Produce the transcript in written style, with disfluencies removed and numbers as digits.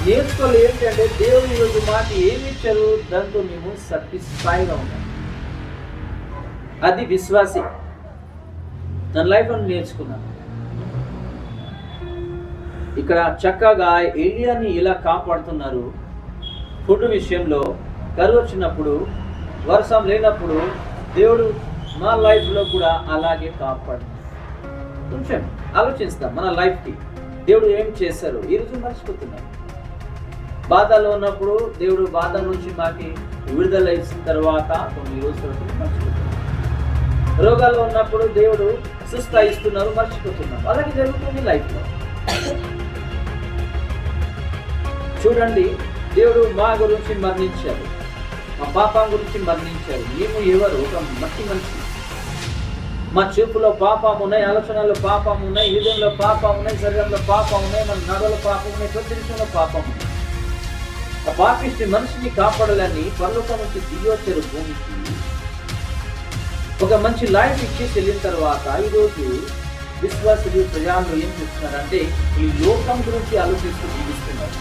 నేర్చుకోవాలి ఏంటంటే దేవుడు ఈరోజు మాకు ఏమి ఇచ్చారు, దాంతో మేము సాటిస్ఫైగా ఉన్నాం. అది విశ్వాసి. తన లైఫ్ అని నేర్చుకున్నాను. ఇక్కడ చక్కగా ఏలియాని ఇలా కాపాడుతున్నారు. ఫుడ్ విషయంలో కరువు వచ్చినప్పుడు, వర్షం లేనప్పుడు దేవుడు మా లైఫ్లో కూడా అలాగే కాపాడు. కొంచెం ఆలోచిస్తాం మన లైఫ్కి దేవుడు ఏం చేశారు. ఈరోజు మర్చిపోతున్నాం. బాధలో ఉన్నప్పుడు దేవుడు బాధ నుంచి మాకి విడుదల ఇచ్చిన తర్వాత కొన్ని రోజుల మర్చిపోతున్నాం. రోగాల్లో ఉన్నప్పుడు దేవుడు సుస్థ ఇస్తున్నారు, మర్చిపోతున్నాం. అలాగే జరుగుతుంది లైఫ్లో. చూడండి, దేవుడు మా గురించి మరణించారు, మా పాపం గురించి మరణించారు. మేము ఎవరు? ఒక మట్టి మనిషి. మా చూపులో పాపం ఉన్నాయి, ఆలోచనలో పాపం ఉన్నాయి, హృదయంలో పాపం ఉన్నాయి, శరీరంలో పాపం ఉన్నాయి, మన నడవలో పాపం ఉన్నాయి, ప్రతి విషయంలో పాపం ఉన్నాయి. ఆ పాపిష్టి మనిషిని కాపాడాలని పరలోకం నుంచి దిగి వచ్చారు భూమికి. ఒక మంచి లైఫ్ ఇచ్చేసి వెళ్ళిన తర్వాత ఈరోజు విశ్వాసులు ప్రజలు ఏం చేస్తున్నారంటే ఈ లోకం గురించి ఆలోచిస్తూ జీవిస్తున్నారు.